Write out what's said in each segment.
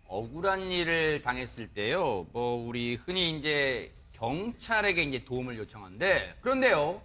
억울한 일을 당했을 때요, 우리 흔히 이제 경찰에게 이제 도움을 요청하는데, 그런데요,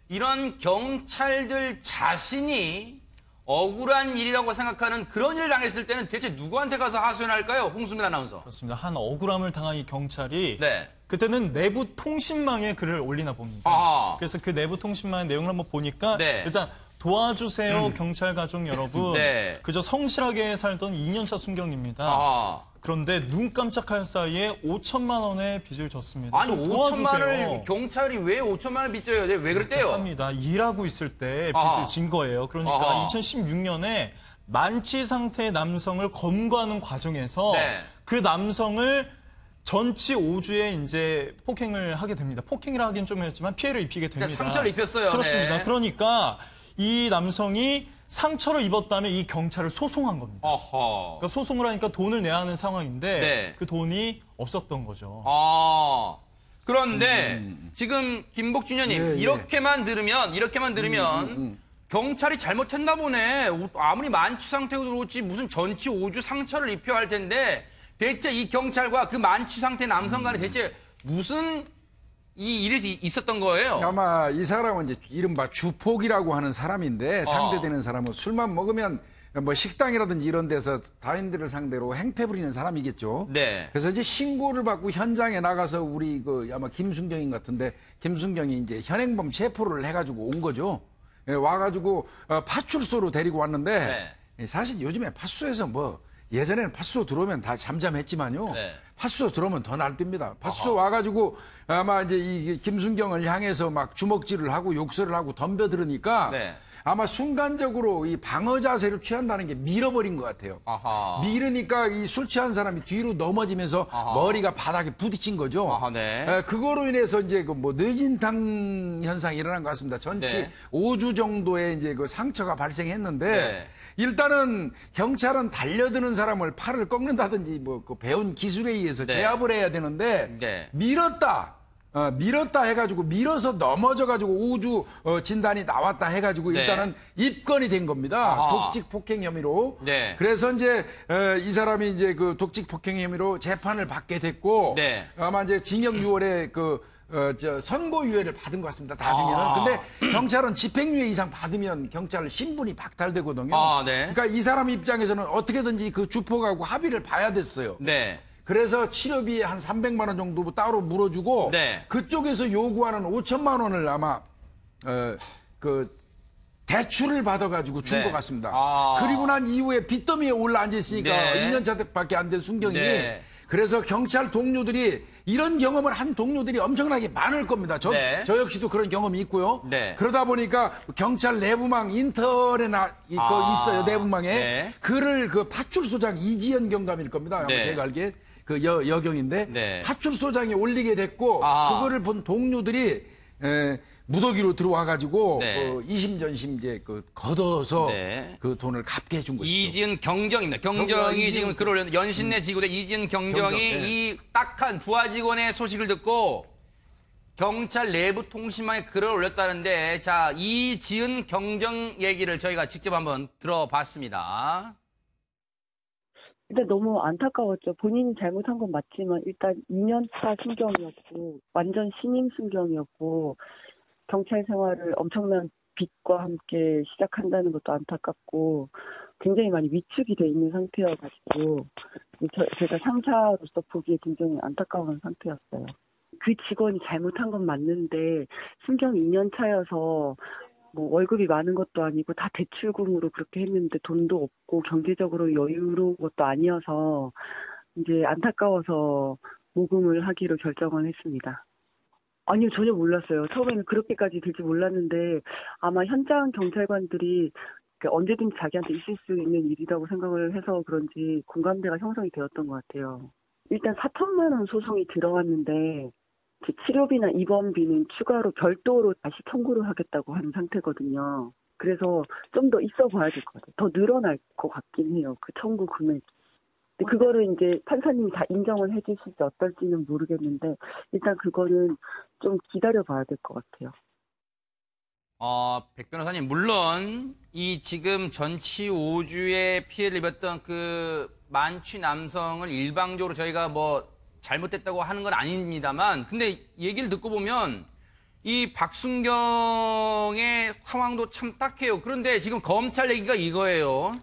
이런 경찰들 자신이 억울한 일이라고 생각하는 그런 일을 당했을 때는 대체 누구한테 가서 하소연할까요? 홍수민 아나운서. 그렇습니다. 한 억울함을 당한 이 경찰이 네. 그때는 내부 통신망에 글을 올리나 봅니다. 아하. 그래서 그 내부 통신망의 내용을 한번 보니까 네. 일단 도와주세요 경찰 가족 여러분. 네. 그저 성실하게 살던 2년차 순경입니다. 아하. 그런데 눈 깜짝할 사이에 5천만 원의 빚을 졌습니다. 아니, 좀 5천만 도와주세요. 원을 경찰이 왜 5천만 원을 빚져요? 왜 그랬대요? 합니다. 일하고 있을 때 빚을 아하. 진 거예요. 그러니까 아하. 2016년에 만취 상태의 남성을 검거하는 과정에서 네. 그 남성을 전치 5주에 이제 폭행을 하게 됩니다. 폭행이라 하긴 좀 했지만 피해를 입히게 됩니다. 그러니까 상처를 입혔어요. 그렇습니다. 네. 그러니까 이 남성이 상처를 입었다면 이 경찰을 소송한 겁니다. 어허. 그러니까 소송을 하니까 돈을 내야 하는 상황인데 네. 그 돈이 없었던 거죠. 그런데 지금 김복준 의원님 이렇게만 들으면 경찰이 잘못했나 보네. 아무리 만취 상태로 들어오지 무슨 전치 5주 상처를 입혀야 할 텐데 대체 이 경찰과 그 만취 상태 남성 간에 대체 무슨 이 일이 있었던 거예요? 아마 이 사람은 이제 이른바 주폭이라고 하는 사람인데 상대되는 사람은 술만 먹으면 뭐 식당이라든지 이런 데서 타인들을 상대로 행패 부리는 사람이겠죠. 네. 그래서 이제 신고를 받고 현장에 나가서 우리 아마 김순경인 같은데 김순경이 이제 현행범 체포를 해가지고 온 거죠. 예, 와가지고 파출소로 데리고 왔는데 사실 요즘에 파출소에서 뭐 예전에는 파출소 들어오면 다 잠잠했지만요. 파출소 들어오면 더 날뛰입니다. 파출소 와가지고 아마 이제 이 김순경을 향해서 막 주먹질을 하고 욕설을 하고 덤벼들으니까 아마 순간적으로 이 방어 자세를 취한다는 게 밀어버린 것 같아요. 아하. 밀으니까 이 술 취한 사람이 뒤로 넘어지면서 머리가 바닥에 부딪힌 거죠. 아하, 네. 그거로 인해서 이제 그 뭐 뇌진탕 현상이 일어난 것 같습니다. 전치 5주 정도의 이제 그 상처가 발생했는데 일단은 경찰은 달려드는 사람을 팔을 꺾는다든지 뭐 그 배운 기술에 의해서 제압을 해야 되는데 밀었다 해가지고 밀어서 넘어져가지고 5주 진단이 나왔다 해가지고 일단은 입건이 된 겁니다. 독직 폭행 혐의로. 그래서 이제 이 사람이 이제 그 독직 폭행 혐의로 재판을 받게 됐고 아마 이제 징역 6월에 선고유예를 받은 것 같습니다. 나중에는. 근데 경찰은 집행유예 이상 받으면 경찰 신분이 박탈되거든요. 그러니까 이 사람 입장에서는 어떻게든지 그 주폭하고 합의를 봐야 됐어요. 그래서 치료비에 한 300만 원 정도 따로 물어주고 그쪽에서 요구하는 5천만 원을 아마 그 대출을 받아가지고 준 것 같습니다. 그리고 난 이후에 빚더미에 올라 앉아있으니까 2년차밖에 안 된 순경이 그래서 경찰 동료들이 이런 경험을 한 동료들이 엄청나게 많을 겁니다. 저 역시도 그런 경험이 있고요. 그러다 보니까 경찰 내부망 인터넷 있어요. 내부망에 글을 그 파출소장 이지연 경감일 겁니다. 제가 알기에 그 여경인데 파출소장에 올리게 됐고 그거를 본 동료들이 무더기로 들어와가지고 2심 전심 이제 걷어서 그 돈을 갚게 해준 것이죠. 이지은 경정입니다. 경정이 지금 글을 올렸는데 연신내 지구대 이지은 경정이 이 딱한 부하 직원의 소식을 듣고 경찰 내부 통신망에 글을 올렸다는데 자 이지은 경정 얘기를 저희가 직접 한번 들어봤습니다. 근데 너무 안타까웠죠. 본인이 잘못한 건 맞지만 일단 2년차 순경이었고 완전 신임 순경이었고 경찰 생활을 엄청난 빚과 함께 시작한다는 것도 안타깝고 굉장히 많이 위축이 돼 있는 상태여가지고 제가 상사로서 보기에 굉장히 안타까운 상태였어요. 그 직원이 잘못한 건 맞는데 순경 2년 차여서 뭐 월급이 많은 것도 아니고 다 대출금으로 그렇게 했는데 돈도 없고 경제적으로 여유로운 것도 아니어서 이제 안타까워서 모금을 하기로 결정을 했습니다. 아니요, 전혀 몰랐어요. 처음에는 그렇게까지 될지 몰랐는데 아마 현장 경찰관들이 언제든지 자기한테 있을 수 있는 일이라고 생각을 해서 그런지 공감대가 형성이 되었던 것 같아요. 일단 4천만 원 소송이 들어왔는데 치료비나 입원비는 추가로 별도로 다시 청구를 하겠다고 하는 상태거든요. 그래서 좀 더 있어 봐야 될 것 같아요. 더 늘어날 것 같긴 해요. 그 청구 금액이. 근데 그거를 이제 판사님이 다 인정을 해주실지 어떨지는 모르겠는데 일단 그거는 좀 기다려 봐야 될 것 같아요. 백 변호사님, 물론 이 지금 전치 5주에 피해를 입었던 그 만취 남성을 일방적으로 저희가 뭐 잘못됐다고 하는 건 아닙니다만, 근데 얘기를 듣고 보면 이 박순경의 상황도 참 딱해요. 그런데 지금 검찰 얘기가 이거예요.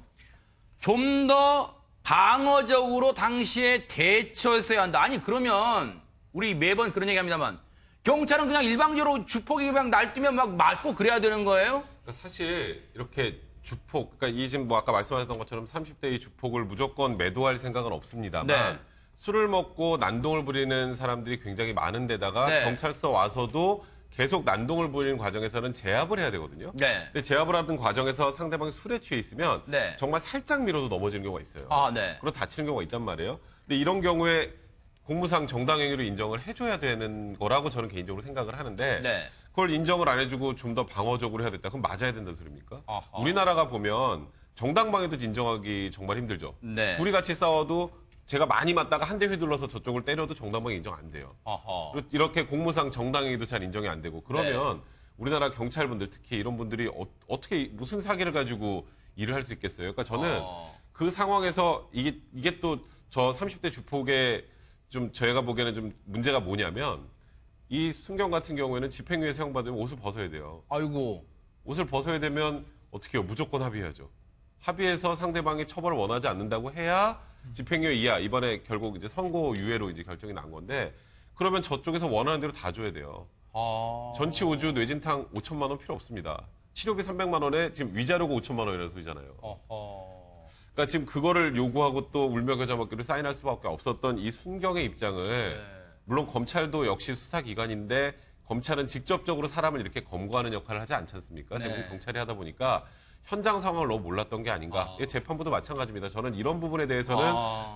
좀 더 방어적으로 당시에 대처했어야 한다. 아니, 그러면 우리 매번 그런 얘기 합니다만 경찰은 그냥 일방적으로 주폭이 그냥 날뛰면 막 맞고 그래야 되는 거예요? 그러니까 사실 이렇게 주폭, 그러니까 이 지금 뭐 아까 말씀하셨던 것처럼 30대의 주폭을 무조건 매도할 생각은 없습니다만 네. 술을 먹고 난동을 부리는 사람들이 굉장히 많은 데다가 네. 경찰서 와서도 계속 난동을 부리는 과정에서는 제압을 해야 되거든요. 네. 근데 제압을 하는 과정에서 상대방이 술에 취해 있으면 네. 정말 살짝 밀어도 넘어지는 경우가 있어요. 네. 그리고 다치는 경우가 있단 말이에요. 근데 이런 경우에 공무상 정당행위로 인정을 해줘야 되는 거라고 저는 개인적으로 생각을 하는데 네. 그걸 인정을 안 해주고 좀 더 방어적으로 해야 됐다. 그럼 맞아야 된다는 소리입니까? 아하. 우리나라가 보면 정당방위도 인정하기 정말 힘들죠. 네. 둘이 같이 싸워도 제가 많이 맞다가 한 대 휘둘러서 저쪽을 때려도 정당방위 인정 안 돼요. 그리고 이렇게 공무상 정당행위도 잘 인정이 안 되고 그러면 우리나라 경찰분들 특히 이런 분들이 어떻게 무슨 사기를 가지고 일을 할 수 있겠어요? 그러니까 저는 그 상황에서 이게 또 저 30대 주폭의 좀 저희가 보기에는 좀 문제가 뭐냐면 이 순경 같은 경우에는 집행유예 사용받으면 옷을 벗어야 돼요. 아이고. 옷을 벗어야 되면 어떻게 해요? 무조건 합의해야죠. 합의해서 상대방이 처벌을 원하지 않는다고 해야 집행유예 이하, 이번에 결국 이제 선고유예로 이제 결정이 난 건데 그러면 저쪽에서 원하는 대로 다 줘야 돼요. 전치 5주 뇌진탕 5천만 원 필요 없습니다. 치료비 300만 원에 지금 위자료가 5천만 원이라는 소리잖아요. 그러니까 지금 그거를 요구하고 또 울며 겨자 먹기로 사인할 수밖에 없었던 이 순경의 입장을 물론 검찰도 역시 수사기관인데 검찰은 직접적으로 사람을 이렇게 검거하는 역할을 하지 않지 않습니까? 네. 대부분 경찰이 하다 보니까 현장 상황을 너무 몰랐던 게 아닌가. 재판부도 마찬가지입니다. 저는 이런 부분에 대해서는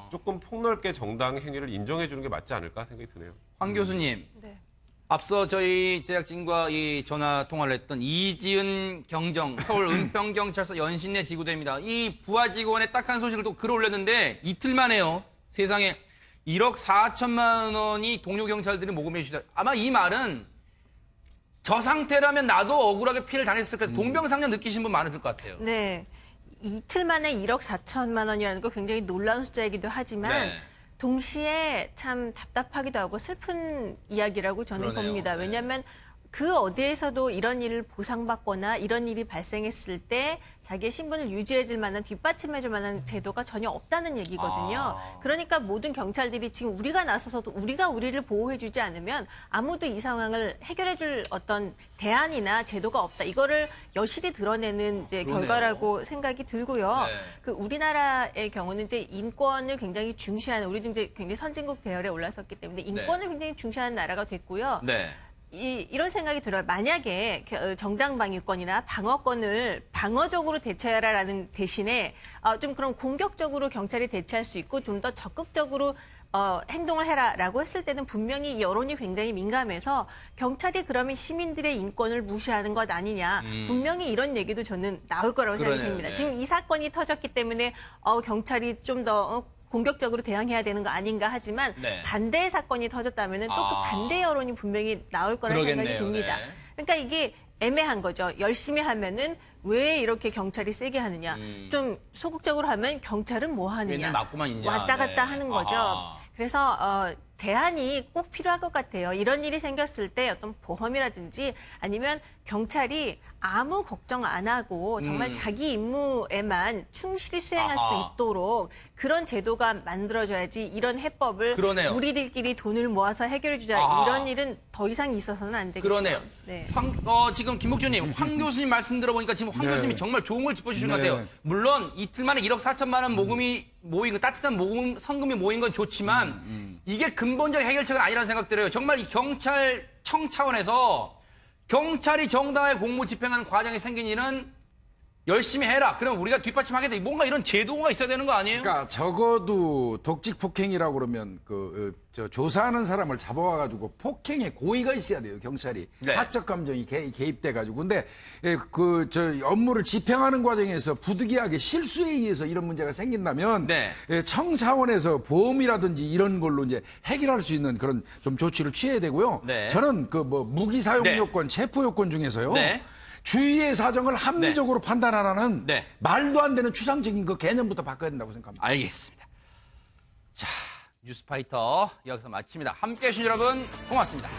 조금 폭넓게 정당 행위를 인정해 주는 게 맞지 않을까 생각이 드네요. 황 교수님. 네. 앞서 저희 제작진과 이 전화 통화를 했던 이지은 경정 서울 은평경찰서 연신내 지구대입니다. 이 부하 직원의 딱한 소식을 또 글을 올렸는데 이틀 만에요. 세상에 1억 4천만 원이 동료 경찰들이 모금해 주시다. 아마 이 말은 저 상태라면 나도 억울하게 피해를 당했을 거예요. 동병상련 느끼신 분 많으실 것 같아요. 네. 이틀 만에 1억 4천만 원이라는 거 굉장히 놀라운 숫자이기도 하지만 네. 동시에 참 답답하기도 하고 슬픈 이야기라고 저는 그러네요. 봅니다. 네. 왜냐하면 그 어디에서도 이런 일을 보상받거나 이런 일이 발생했을 때 자기의 신분을 유지해줄 만한 뒷받침해줄 만한 제도가 전혀 없다는 얘기거든요. 그러니까 모든 경찰들이 지금 우리가 나서서도 우리가 우리를 보호해주지 않으면 아무도 이 상황을 해결해줄 어떤 대안이나 제도가 없다. 이거를 여실히 드러내는 이제 그러네요. 결과라고 생각이 들고요. 네. 그 우리나라의 경우는 이제 인권을 굉장히 중시하는 우리도 이제 굉장히 선진국 배열에 올라섰기 때문에 인권을 굉장히 중시하는 나라가 됐고요. 네. 이런 생각이 들어요. 만약에 정당방위권이나 방어권을 방어적으로 대처해라라는 대신에 좀 그런 공격적으로 경찰이 대처할 수 있고 좀 더 적극적으로 행동을 해라라고 했을 때는 분명히 여론이 굉장히 민감해서 경찰이 그러면 시민들의 인권을 무시하는 것 아니냐. 분명히 이런 얘기도 저는 나올 거라고 그러네요. 생각됩니다. 네. 지금 이 사건이 터졌기 때문에 경찰이 좀 더 공격적으로 대응해야 되는 거 아닌가 하지만 네. 반대의 사건이 터졌다면 또 그 반대 여론이 분명히 나올 거라는 생각이 그러겠네요. 듭니다. 네. 그러니까 이게 애매한 거죠. 열심히 하면은 왜 이렇게 경찰이 세게 하느냐. 좀 소극적으로 하면 경찰은 뭐 하느냐. 맨날 맞고만 있냐. 왔다 갔다 네. 하는 거죠. 아하. 그래서 대안이 꼭 필요할 것 같아요. 이런 일이 생겼을 때 어떤 보험이라든지 아니면 경찰이 아무 걱정 안 하고 정말 자기 임무에만 충실히 수행할 아하. 수 있도록 그런 제도가 만들어져야지 이런 해법을 그러네요. 우리들끼리 돈을 모아서 해결해주자 아하. 이런 일은 더 이상 있어서는 안 되겠죠. 그러네요. 네. 지금 김복준님, 황 교수님 말씀 들어보니까 지금 황 네. 교수님이 정말 좋은 걸 짚어주신 것 네. 같아요. 물론 이틀 만에 1억 4천만 원 모금이 모인 거, 따뜻한 모금, 성금이 모인 건 좋지만 이게 근본적인 해결책은 아니라는 생각 들어요. 정말 이 경찰청 차원에서 경찰이 정당하게 공무 집행하는 과정에 생긴 일은 열심히 해라. 그럼 우리가 뒷받침하게 돼. 뭔가 이런 제도가 있어야 되는 거 아니에요? 그러니까 적어도 독직 폭행이라고 그러면 조사하는 사람을 잡아와가지고 폭행의 고의가 있어야 돼요, 경찰이. 네. 사적 감정이 개입돼가지고. 근데 업무를 집행하는 과정에서 부득이하게 실수에 의해서 이런 문제가 생긴다면 네. 청 차원에서 보험이라든지 이런 걸로 이제 해결할 수 있는 그런 좀 조치를 취해야 되고요. 네. 저는 무기 사용 네. 요건, 체포 요건 중에서요. 네. 주위의 사정을 합리적으로 판단하라는 네. 말도 안 되는 추상적인 그 개념부터 바꿔야 된다고 생각합니다. 알겠습니다. 자, 뉴스파이터 여기서 마칩니다. 함께해 주신 여러분 고맙습니다.